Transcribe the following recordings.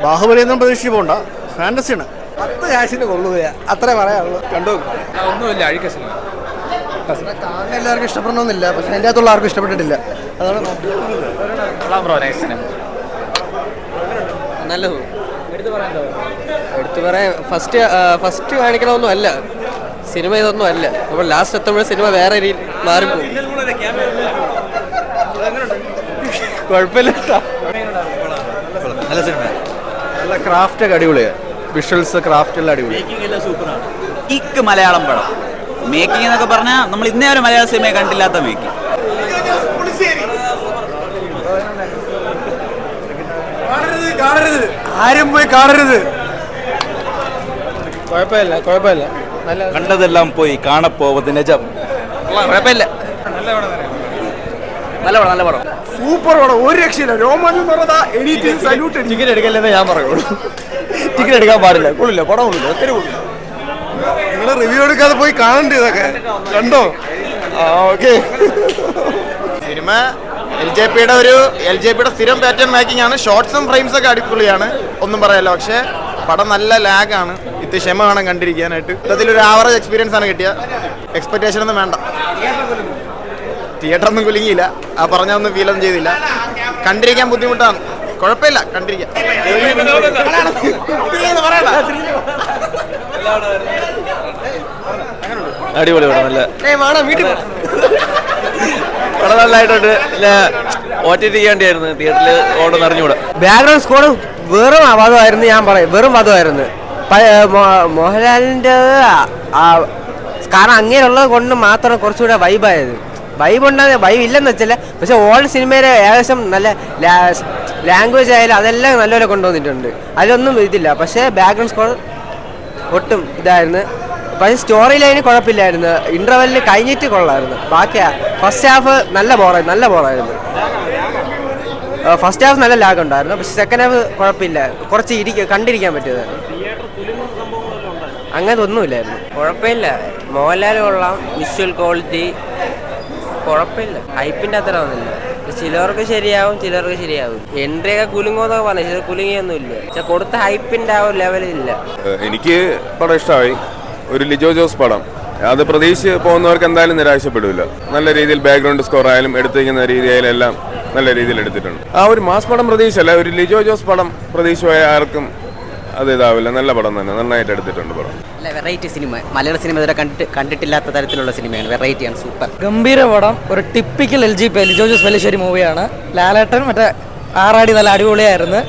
ബാഹുബലി ഒന്നും പ്രതീക്ഷിച്ച് പോകണ്ട, ഫാന്റസിയാണ്. 10 കാശിന് കൊള്ളുക, അത്രേ പറയാനുള്ളൂ. കണ്ടു ഒന്നുമില്ല, അഴിക്ക സിനിമ. കാണുന്ന എല്ലാവർക്കും ഇഷ്ടപ്പെടണമെന്നില്ല, പക്ഷെ അതിൻ്റെ അകത്തുള്ള ആർക്കും ഇഷ്ടപ്പെട്ടിട്ടില്ല. അതാണ് നല്ലത്. എടുത്തു പറയാൻ ഫസ്റ്റ് കാണിക്കണമൊന്നും അല്ല സിനിമ, ഇതൊന്നും അല്ല. അപ്പോൾ ലാസ്റ്റ് എത്തുമ്പോൾ സിനിമ വേറെ രീതിയിൽ മാറിപ്പോകും. കുഴപ്പമില്ല, നല്ല സിനിമ, നല്ല ക്രാഫ്റ്റ് ഒക്കെ അടിപൊളിയാണ്. വിഷ്വൽസ് ക്രാഫ്റ്റ് എല്ലാം അടിപൊളി. പീക്ക് മലയാളം പടം. മേക്കിംഗ് എന്നൊക്കെ പറഞ്ഞാൽ നമ്മൾ ഇന്നേ ഒരു മലയാള സിനിമയെ കണ്ടില്ലാത്ത മേക്കിംഗ്. ആരും പോയി കാണരുത്. കുഴപ്പമില്ല. കണ്ടതെല്ലാം പോയി കാണപ്പോവത് നിജം. കുഴപ്പമില്ല, നല്ല പടം. സൂപ്പർ പടം, ഒരു രക്ഷയില്ല. രോമാഞ്ചം എന്ന് പറഞ്ഞാൽ എനിക്ക് സല്യൂട്ട്. ടിക്കറ്റ് എടുക്കല്ലെന്നേ ഞാൻ പറയുള്ളൂ. ടിക്കറ്റ് എടുക്കാൻ പാടില്ല, കൊള്ളില്ല, പടം കൊള്ളില്ല, ഒത്തിരി കൊള്ളില്ല. നിങ്ങൾ റിവ്യൂ എടുക്കാതെ പോയി കാണണ്ടേ ഇതൊക്കെ? കണ്ടോ? ഓക്കെ. സിനിമ എൽ ജെ പിയുടെ സ്ഥിരം പാറ്റേൺ മേക്കിംഗ് ആണ്. ഷോർട്സും ഫ്രെയിംസ് ഒക്കെ അടിപൊളിയാണ്, ഒന്നും പറയാലോ. പക്ഷേ പടം നല്ല ലാഗാണ്. ഇത് ക്ഷമ വേണം കണ്ടിരിക്കാനായിട്ട്. ഇത്തരത്തിലൊരു ആവറേജ് എക്സ്പീരിയൻസ് ആണ് കിട്ടിയ. എക്സ്പെക്ടേഷൻ ഒന്നും വേണ്ട. തിയേറ്ററൊന്നും കുലുങ്ങിയില്ല, ആ പറഞ്ഞൊന്നും ഫീലൊന്നും ചെയ്തില്ല. കണ്ടിരിക്കാൻ ബുദ്ധിമുട്ടാണ്, കുഴപ്പമില്ല, കണ്ടിരിക്കാം. അടിപൊളി പടം, നല്ല പടം, നല്ലതായിട്ടുണ്ട്. OTT വേണ്ടിയായിരുന്നു, തിയേറ്ററിൽ ഓടുന്ന അറിഞ്ഞുകൂടാ. ബാക്ക്ഗ്രൗണ്ട് സ്കോർ വെറും വധമായിരുന്നു, ഞാൻ പറയും, വെറും വധമായിരുന്നു. മോഹൻലാലിൻ്റെ കാരണം അങ്ങനെയുള്ളത് കൊണ്ട് മാത്രം കുറച്ചുകൂടെ വൈബായത്. വൈബ് ഇല്ലെന്ന് വെച്ചല്ല, പക്ഷെ ഓൾഡ് സിനിമയിലെ ഏകദേശം നല്ല ലാംഗ്വേജ് ആയാലും അതെല്ലാം നല്ലപോലെ കൊണ്ടുവന്നിട്ടുണ്ട്. അതിലൊന്നും ഇതില്ല. പക്ഷേ ബാക്ക്ഗ്രൗണ്ട് സ്കോർ ഒട്ടും ഇതായിരുന്നു. പക്ഷേ സ്റ്റോറി ലൈന് കുഴപ്പമില്ലായിരുന്നു. ഇൻ്റർവെല്ലിൽ കഴിഞ്ഞിട്ട് കൊള്ളായിരുന്നു. ബാക്കി ഫസ്റ്റ് ഹാഫ് നല്ല ബോറായിരുന്നു. ഫസ്റ്റ് ഹാഫ് നല്ല ലാഗ് ഉണ്ടായിരുന്നു, പക്ഷെ സെക്കൻഡ് ഹാഫ് കുഴപ്പമില്ല, കുറച്ച് കണ്ടിരിക്കാൻ പറ്റിയതായിരുന്നു. അങ്ങനത്തെ ഒന്നുമില്ലായിരുന്നു. കുഴപ്പമില്ല, മോഹൻലാൽ കൊള്ളാം, വിഷ്വൽ ക്വാളിറ്റി കുഴപ്പമില്ല, ഹൈപ്പിൻ്റെ അത്ര ഒന്നുമില്ല. ചിലവർക്ക് ശരിയാവും, ചിലർക്ക് ശരിയാവും. എൻട്രി ഒക്കെ കുലുങ്ങോന്നൊക്കെ പറഞ്ഞു, പക്ഷെ കുലുങ്ങിയൊന്നുമില്ല. പക്ഷെ കൊടുത്ത ഹൈപ്പിൻ്റെ ആ ഒരു ലെവലില്ല. എനിക്ക് പടം ഇഷ്ടമായി. ഒരു ലിജോ ജോസ് പടം, അത് പ്രതീക്ഷിച്ച് പോകുന്നവർക്ക് എന്തായാലും നിരാശപ്പെടില്ല. നല്ല രീതിയിൽ ബാക്ക്ഗ്രൗണ്ട് സ്കോർ ആയാലും എടുത്തിരിക്കുന്ന രീതിയായാലും എല്ലാം നല്ല രീതിയിൽ എടുത്തിട്ടുണ്ട്. ആ ഒരു മാസ് പടം പ്രതീക്ഷയല്ല, ഒരു ലിജോ ജോസ് പടം പ്രതീക്ഷ ആർക്കും അത് ഇതാവില്ല. നല്ല പടം തന്നെ, നന്നായിട്ട് എടുത്തിട്ടുണ്ട് പടം. വെറൈറ്റി സിനിമ, മലയാള സിനിമ ഇതുവരെ കണ്ടിട്ടില്ലാത്ത തരത്തിലുള്ള സിനിമയാണ്. വെറൈറ്റിയാണ്, സൂപ്പർ ഗംഭീര പടം. ഒരു ടിപ്പിക്കൽ LGP ലിജോ ജോസ് വല്ലിശ്ശേരി മൂവിയാണ്. ലാലേട്ടൻ മറ്റേ ആറാടി നല്ല അടിപൊളിയായിരുന്നു.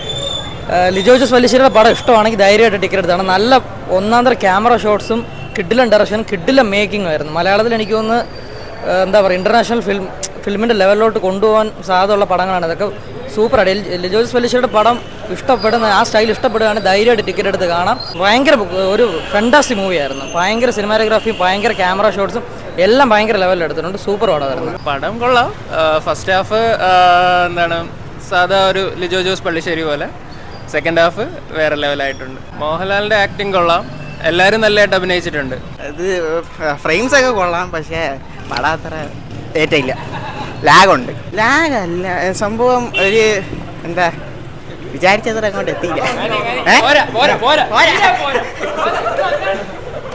ലിജോ ജോസ് വല്ലിശ്ശേരിയുടെ പടം ഇഷ്ടമാണെങ്കിൽ ധൈര്യമായിട്ട് ടിക്കറ്റ് എടുത്താണ്. നല്ല ഒന്നാന്തര ക്യാമറ ഷോട്ട്സും കിഡിലും ഡയറക്ഷനും കിഡിലും മേക്കിംഗ് ആയിരുന്നു. മലയാളത്തിൽ എനിക്ക് തോന്നുന്നു എന്താ പറയുക, ഇൻ്റർനാഷണൽ ഫിലിമിൻ്റെ ലെവലിലോട്ട് കൊണ്ടുപോകാൻ സാധ്യതയുള്ള പടങ്ങളാണ് ഇതൊക്കെ. സൂപ്പറാണ്. ലിജോ ജോസ് വല്ലിശ്ശേരിയുടെ പടം ഇഷ്ടപ്പെടുന്ന ആ സ്റ്റൈൽ ഇഷ്ടപ്പെടുകയാണ്, ധൈര്യമായിട്ട് ടിക്കറ്റ് എടുത്ത് കാണാം. ഭയങ്കര ഒരു ഫാന്റാസ്റ്റിക് മൂവിയായിരുന്നു. ഭയങ്കര സിനിമാറ്റോഗ്രാഫിയും ഭയങ്കര ക്യാമറ ഷോട്ട്സും എല്ലാം ഭയങ്കര ലെവലിൽ എടുത്തിട്ടുണ്ട്. സൂപ്പർ പടമായിരുന്നു. പടം കൊള്ളാം. ഫസ്റ്റ് ഹാഫ് എന്താണ് സാധാ ഒരു ലിജോ ജോസ് പള്ളിശ്ശേരി പോലെ. സെക്കൻഡ് ഹാഫ് വേറെ ലെവലായിട്ടുണ്ട്. മോഹൻലാലിൻ്റെ ആക്ടിങ് കൊള്ളാം, എല്ലാവരും നല്ലതായിട്ട് അഭിനയിച്ചിട്ടുണ്ട്. ഇത് ഫ്രെയിംസ് ഒക്കെ കൊള്ളാം, പക്ഷേ പടം അത്ര ഏറ്റില്ല. ലാഗുണ്ട്. ലാഗല്ല സംഭവം, ഒരു എന്താ വിചാരിച്ചത്ര അങ്ങോട്ട് എത്തിയില്ല.